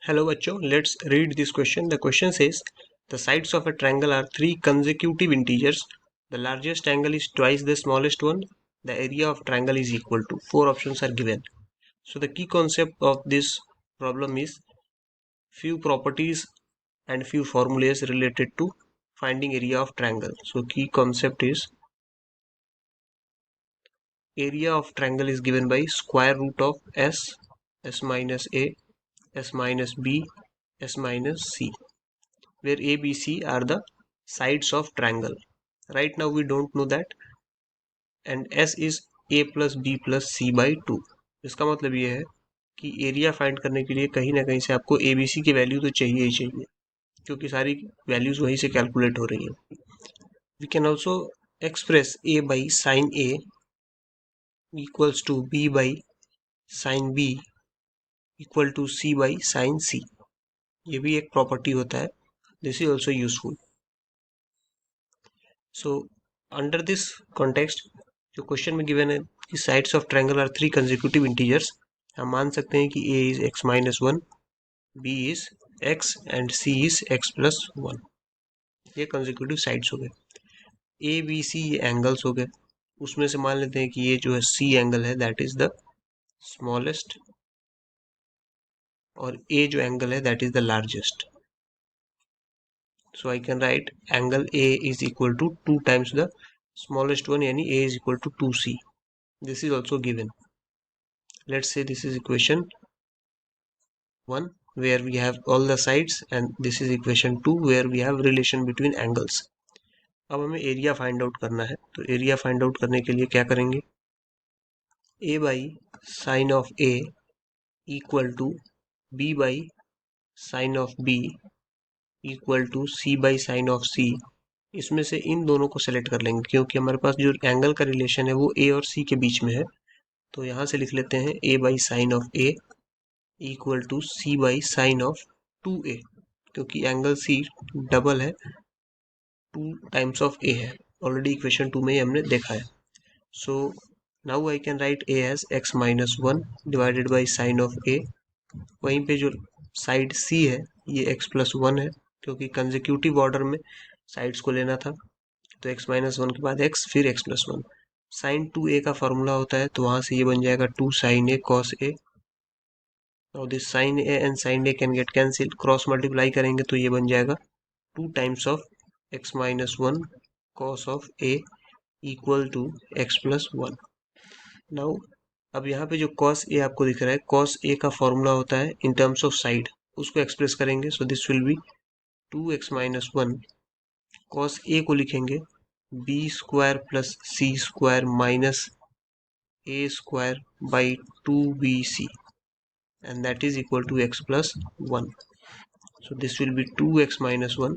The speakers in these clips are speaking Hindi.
Hello बच्चों, let's read this question. The question says the sides of a triangle are three consecutive integers. The largest angle is twice the smallest one. The area of triangle is equal to. Four options are given. So the key concept of this problem is few properties and few formulas related to finding area of triangle. So key concept is area of triangle is given by square root of s minus a, s minus b, s minus c, where a, b, c are the sides of triangle. Right now we don't know that, and s is a plus b plus c by 2. इसका मतलब ये है कि एरिया फाइंड करने के लिए कहीं ना कहीं से आपको ए बी सी की वैल्यू तो चाहिए ही चाहिए, क्योंकि सारी वैल्यूज वहीं से कैलकुलेट हो रही है. We can also express A by sine A equals to B by sine B equal to C by sine C. ये भी एक प्रॉपर्टी होता है. This is also useful. So under this context जो क्वेश्चन में गिवन है कि sides of triangle are three consecutive integers, हम मान सकते हैं कि a is x minus one, b is x and c is x plus one. ये कंसेक्यूटिव साइड्स हो गए. ए बी सी ये एंगल्स हो गए. उसमें से मान लेते हैं कि ये जो है c एंगल है दैट इज द स्मॉलेस्ट, और a जो एंगल है that is the largest. So I can write angle A is equal to 2 times the smallest one, yani A is equal to 2C. This is also given. Let's say this is equation 1 where we have all the sides, and this is equation 2 where we have relation between angles. अब हमें एरिया फाइंड आउट करना है. तो एरिया फाइंड आउट करने के लिए क्या करेंगे? A by sine of A equal to B by sine of B equal to C by sine of C. इसमें से इन दोनों को सेलेक्ट कर लेंगे क्योंकि हमारे पास जो एंगल का रिलेशन है वो ए और सी के बीच में है. तो यहाँ से लिख लेते हैं A by sine of A equal to C by sine of 2a, क्योंकि एंगल सी डबल है, 2 टाइम्स ऑफ ए है. ऑलरेडी इक्वेशन 2 में ही हमने देखा है. So now I can write A as X minus one divided by sine of A. वहीं पे जो साइड सी है ये एक्स प्लस वन है, क्योंकि कंसेक्यूटिव ऑर्डर में साइड्स को लेना था. तो x माइनस वन के बाद x फिर x plus one. Sign 2a का फॉर्मूला होता है, तो वहां से ये बन जाएगा 2 साइन ए कॉस ए. और this sine A and sine A can get cancel. Cross multiply करेंगे तो ये बन जाएगा 2 times of x minus one cos of a equal to x plus one. Now अब यहाँ पे जो कॉस ए आपको दिख रहा है, कॉस ए का फॉर्मूला होता है इन टर्म्स ऑफ साइड, उसको एक्सप्रेस करेंगे. So this will be 2x minus one. Cos A को लिखेंगे B square plus C square minus A square by 2bc, and that is equal to x plus one. So this will be 2x minus one.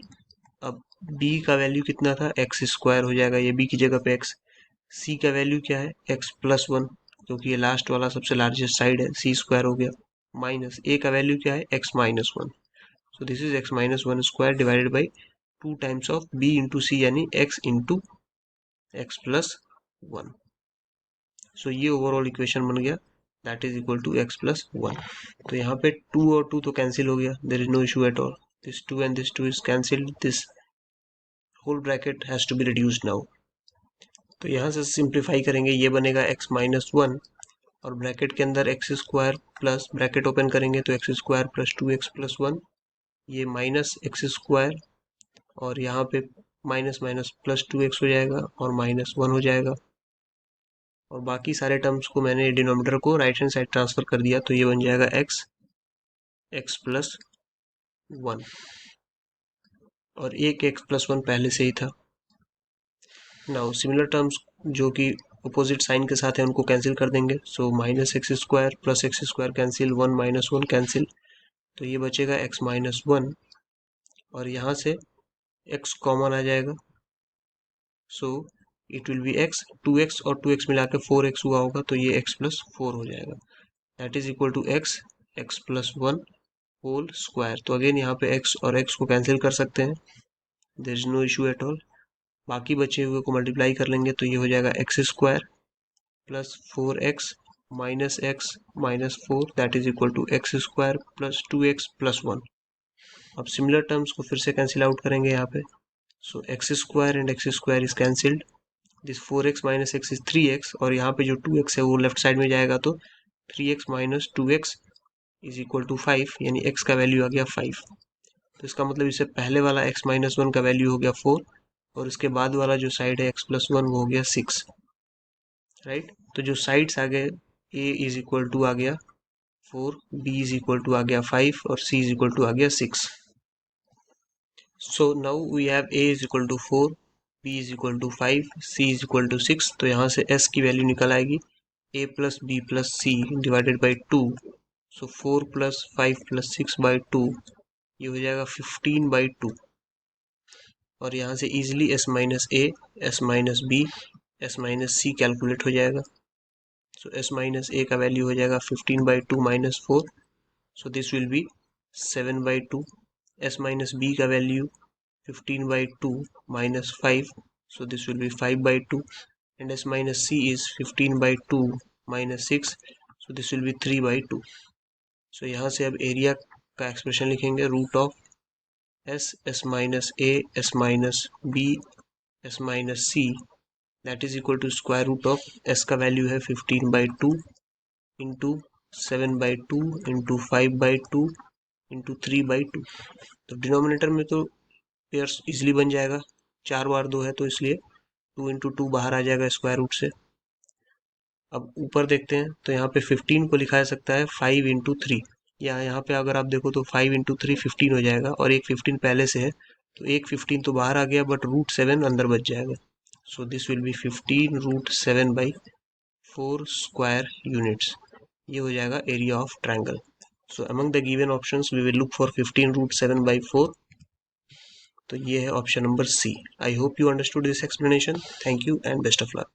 अब b का वैल्यू कितना था? x स्क्वायर हो जाएगा, ये b की जगह पे x. c का वैल्यू क्या है? x प्लस वन, क्योंकि ये लास्ट वाला सबसे लार्जेस्ट साइड है, c स्क्वायर हो गया. माइनस a का वैल्यू क्या है? x minus one. So this is x minus one square divided by 2 times of b into C, यानी x into x plus one. So ये ओवरऑल इक्वेशन बन गया, that is equal to x plus one. तो यहाँ पे 2 और 2 तो कैंसिल हो गया, there is no issue at all. This 2 and this 2 is cancelled. This whole bracket has to be reduced now. तो यहाँ से सिंप्लीफाई करेंगे, ये बनेगा x माइनस वन, और ब्रैकेट के अंदर x square plus bracket open करेंगे तो x square plus 2x plus one, ये माइनस x स्क्वायर, और यहाँ पे माइनस माइनस प्लस 2x हो जाएगा और माइनस वन हो जाएगा. और बाकी सारे टर्म्स को मैंने डिनोमिनेटर को राइट हैंड साइड ट्रांसफर कर दिया, तो ये बन जाएगा x प्लस वन, और एक x प्लस वन पहले से ही था. नाउ सिमिलर टर्म्स जो कि अपोजिट साइन के साथ है उनको कैंसिल कर देंगे. So minus x square plus x square cancel, one minus one cancel, तो ये बचेगा x माइनस वन, और यहाँ से x कॉमन आ जाएगा. So it will be x, 2x और 2x मिला के 4x हुआ होगा, तो ये x प्लस फोर हो जाएगा. That is equal to x plus one whole square. तो अगेन यहाँ पे x और x को कैंसिल कर सकते हैं, there is no issue at all. बाकी बचे हुए को मल्टीप्लाई कर लेंगे तो ये हो जाएगा x square plus 4x minus x minus 4 that is equal to x square plus 2x plus 1. अब सिमिलर टर्म्स को फिर से कैंसिल आउट करेंगे यहाँ पे. So X square and X square is cancelled. This 4x minus X is 3x और यहाँ पे जो 2x है वो लेफ्ट साइड में जाएगा तो 3x minus 2x is equal to 5 यानी x का वैल्यू आ गया 5. तो इसका मतलब इससे पहले वाला x माइनस 1 का वैल्यू हो गया 4 और इसके बाद वाला जो साइड है x प्लस 1 वो हो गया 6. राइट. तो जो साइड्स आ गए a इज इक्वल टू आ गया 4, b इज इक्वल टू आ गया 5 और c इज इक्वल टू आ गया 6. So now we have a is equal to 4, b is equal to 5, c is equal to 6. तो यहाँ से s की वैल्यू निकल आएगी a plus b plus c divided by 2. So 4 plus 5 plus 6 by 2 ये हो जाएगा 15 बाई 2. और यहाँ से easily s minus a, s minus b, s minus c calculate हो जाएगा. सो s माइनस a का वैल्यू हो जाएगा 15 by 2 minus 4. So this will B 7 by 2. s minus b का value 15 by 2 minus 5, so this will be 5 by 2, and s minus c is 15 by 2 minus 6, so this will be 3 by 2. so यहाँ से अब एरिया का एक्सप्रेशन लिखेंगे root of s minus a, s minus b, s minus c that is equal to square root of s का वैल्यू है 15 by 2 into 7 by 2 into 5 by 2 into 3 by 2. तो डिनोमिनेटर में तो पेयर्स इजिली बन जाएगा, 4 बार 2 है तो इसलिए 2 इंटू 2 बाहर आ जाएगा स्क्वायर रूट से. अब ऊपर देखते हैं तो यहाँ पे 15 को लिखा जा सकता है 5 इंटू 3. यहाँ पे अगर आप देखो तो 5 इंटू 3 15 हो जाएगा और एक 15 पहले से है तो एक 15 तो बाहर आ गया बट रूट 7 अंदर बच जाएगा. So this will be 15 root 7 by 4 square units. ये हो जाएगा area of triangle. So among the given options we will look for 15 root 7 by 4. तो ये है option number C. I hope you understood this explanation. Thank you and best of luck.